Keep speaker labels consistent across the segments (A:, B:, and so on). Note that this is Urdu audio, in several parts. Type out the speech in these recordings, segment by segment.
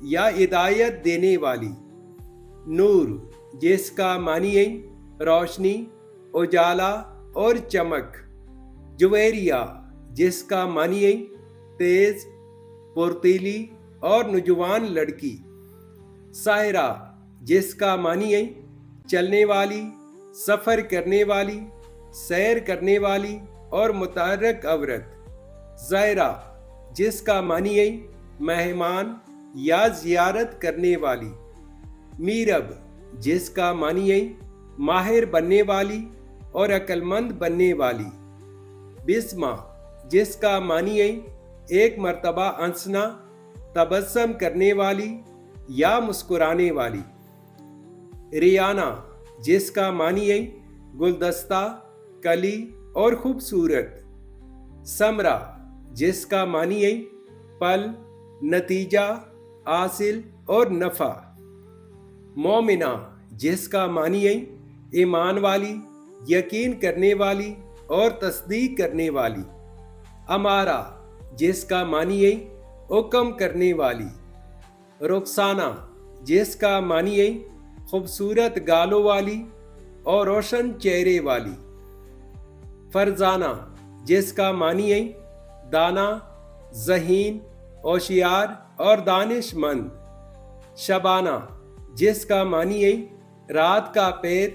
A: یا ہدایت دینے والی۔ نور جس کا معنی ہے روشنی، اجالا اور چمک۔ جویریہ جس کا معنی ہے تیز، پرتیلی اور نوجوان لڑکی۔ سائرہ جس کا معنی ہے چلنے والی، سفر کرنے والی، سیر کرنے والی اور متحرک عورت۔ زائرہ جس کا معنی ہے مہمان یا زیارت کرنے والی۔ میرب جس کا معنی ہے ماہر بننے والی اور عقل مند بننے والی۔ بسمہ جس کا معنی ہے ایک مرتبہ ہنسنا، تبسم کرنے والی یا مسکرانے والی۔ ریانہ جس کا معنی ہے گلدستہ، کلی اور خوبصورت۔ ثمرہ جس کا معنی ہے پھل، نتیجہ، حاصل اور نفع۔ مومنہ جس کا معنی ہے ایمان والی، یقین کرنے والی اور تصدیق کرنے والی۔ امارہ جس کا معنی ہے حکم کرنے والی۔ رخسانہ جس کا معنی ہے خوبصورت گالوں والی اور روشن چہرے والی۔ فرزانہ جس کا معنی ہے دانا، ذہین، ہوشیار اور دانش مند۔ شبانہ جس کا معنی ہے رات کا پیر،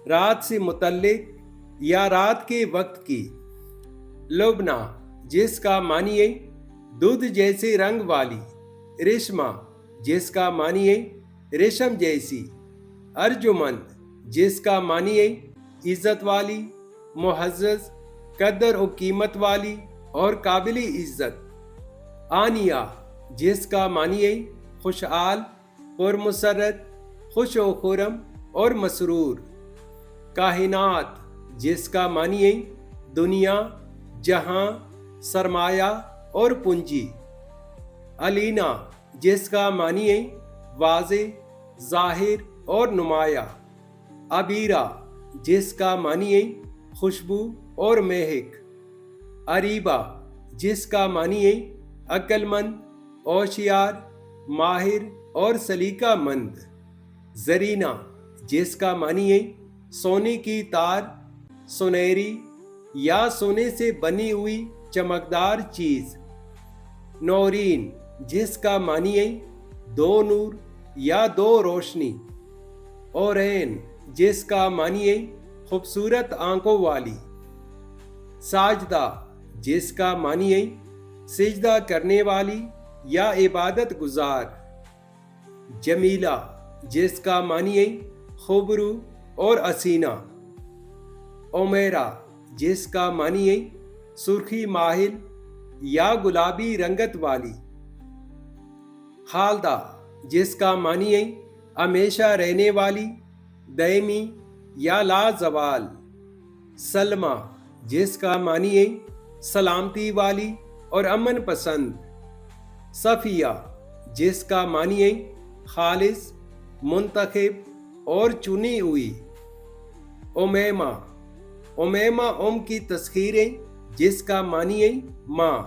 A: رات سے متعلق یا رات کے وقت کی۔ لبنہ جس کا معنی ہے دودھ جیسے رنگ والی۔ ریشمہ جس کا معنی ہے ریشم جیسی۔ ارجمند جس کا معنی ہے عزت والی، معزز، قدر و قیمت والی اور قابل عزت۔ آنیہ جس کا معنی ہے خوشحال، پرمسرت، خوش و خرم اور مسرور۔ کائنات جس کا معنی ہے دنیا، جہاں، سرمایہ اور پونجی۔ علینا جس کا معنی ہے واضح، ظاہر اور نمایاں۔ عبیرہ جس کا معنی ہے خوشبو اور مہک۔ اریبہ جس کا معنی ہے عقل مند، ہوشیار، ماہر اور سلیقہ مند۔ زرینہ جس کا معنی ہے سونے کی تار، سنہری یا سونے سے بنی ہوئی چمکدار چیز۔ نورین جس کا معنی ہے دو نور یا دو روشنی۔ اورین جس کا معنی ہے خوبصورت آنکھوں والی۔ ساجدہ جس کا معنی ہے سجدہ کرنے والی یا عبادت گزار۔ جمیلہ جس کا معنی ہے خوبرو اور حسینہ۔ امیرہ جس کا معنی ہے سرخی مائل یا گلابی رنگت والی۔ خالدہ جس کا معنی ہے ہمیشہ رہنے والی، دائمی یا لازوال۔ سلمہ جس کا معنی ہے سلامتی والی اور امن پسند۔ صفیہ جس کا معنی ہے خالص، منتخب اور چنی ہوئی۔ امیمہ ام کی تسخیر ہے جس کا معنی ہے ماں۔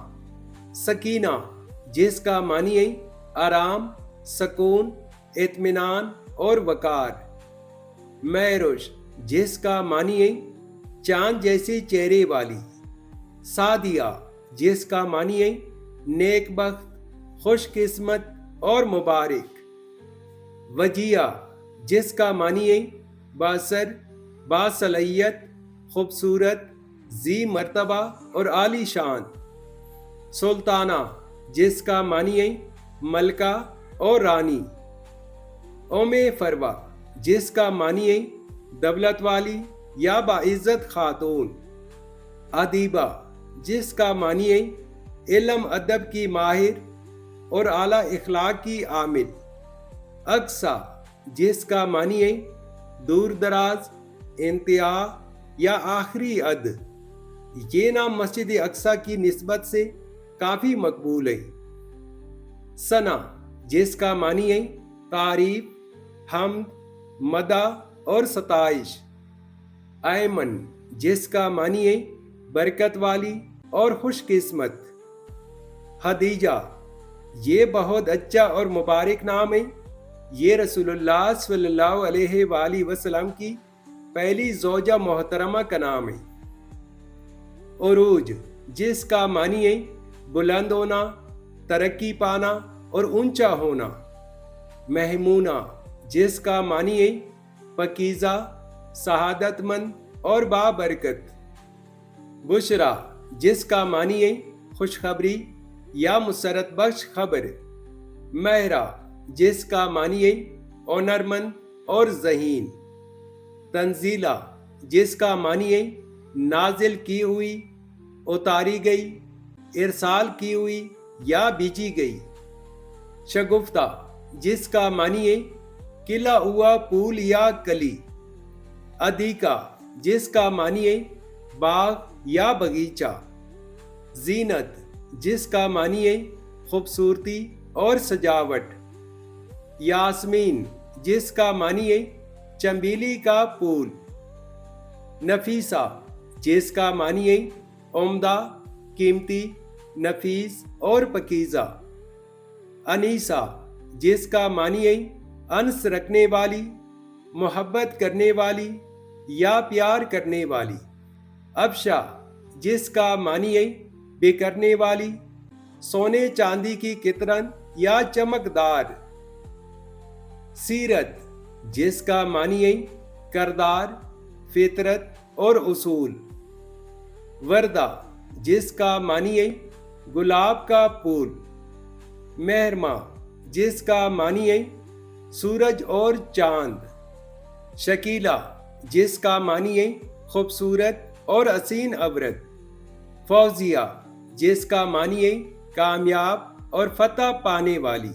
A: سکینہ جس کا معنی ہے آرام، سکون، اطمینان اور وقار۔ مہروش جس کا معنی ہے چاند جیسے چہرے والی۔ سعدیہ جس کا معنی ہے نیک بخت، خوش قسمت اور مبارک۔ وجیہ جس کا معنی ہے بااثر، باصلاحیت، خوبصورت، ذی مرتبہ اور عالی شان۔ سلطانہ جس کا معنی ہے ملکہ اور رانی۔ فروہ جس کا معنی ہے دولت والی یا باعزت خاتون۔ ادیبہ جس کا معنی ہے علم ادب کی ماہر اور اعلیٰ اخلاق کی عامل۔ اقصیٰ جس کا معنی ہے دور دراز، انتہا یا آخری حد۔ یہ نام مسجد اقصیٰ کی نسبت سے کافی مقبول ہے۔ ثنا جس کا معنی ہے تعریف، حمد، مدح اور ستائش۔ ایمن جس کا معنی ہے برکت والی اور خوش قسمت۔ خدیجہ یہ بہت اچھا اور مبارک نام ہے۔ یہ رسول اللہ صلی اللہ علیہ وآلہ وسلم کی پہلی زوجہ محترمہ کا نام ہے۔ عروج، جس کا معنی ہے بلند ہونا، ترقی پانا اور اونچا ہونا۔ محمونہ، جس کا معنی ہے پاکیزہ، سعادت مند اور بابرکت۔ بشرا، جس کا معنی ہے خوشخبری یا مسرت بخش خبر۔ مہرا، جس کا معنی ہے ہنرمند اور ذہین۔ تنزیلہ، جس کا معنی ہے نازل کی ہوئی، اتاری گئی، ارسال کی ہوئی یا بھیجی گئی۔ شگفتہ، جس کا معنی ہے کھلا ہوا پھول یا کلی۔ ادھیکا، جس کا معنی ہے باغ یا باغیچہ۔ زینت، جس کا معنی ہے خوبصورتی اور سجاوٹ۔ یاسمین، جس کا معنی ہے چنبیلی کا پھول۔ نفیسہ، جس کا معنی ہے عمدہ، قیمتی، نفیس اور پاکیزہ۔ انیسہ، جس کا معنی ہے انس رکھنے والی، محبت کرنے والی یا پیار کرنے والی۔ ابشا، جس کا معنی ہے بکھرنے والی، سونے چاندی کی کترن یا چمکدار۔ سیرت، جس کا معنی ہے کردار، فطرت اور اصول۔ وردہ، جس کا معنی ہے گلاب کا پھول۔ مہرماں، جس کا معنی ہے سورج اور چاند۔ شکیلہ، جس کا معنی ہے خوبصورت اور حسین عورت۔ فوزیہ، جس کا معنی ہے کامیاب اور فتح پانے والی۔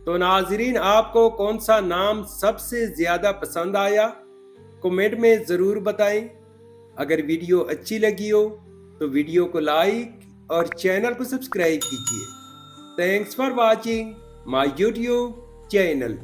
A: تو ناظرین، آپ کو کون سا نام سب سے زیادہ پسند آیا؟ کمنٹ میں ضرور بتائیں۔ اگر ویڈیو اچھی لگی ہو تو ویڈیو کو لائک اور چینل کو سبسکرائب کیجیے۔ Thanks for watching my YouTube channel.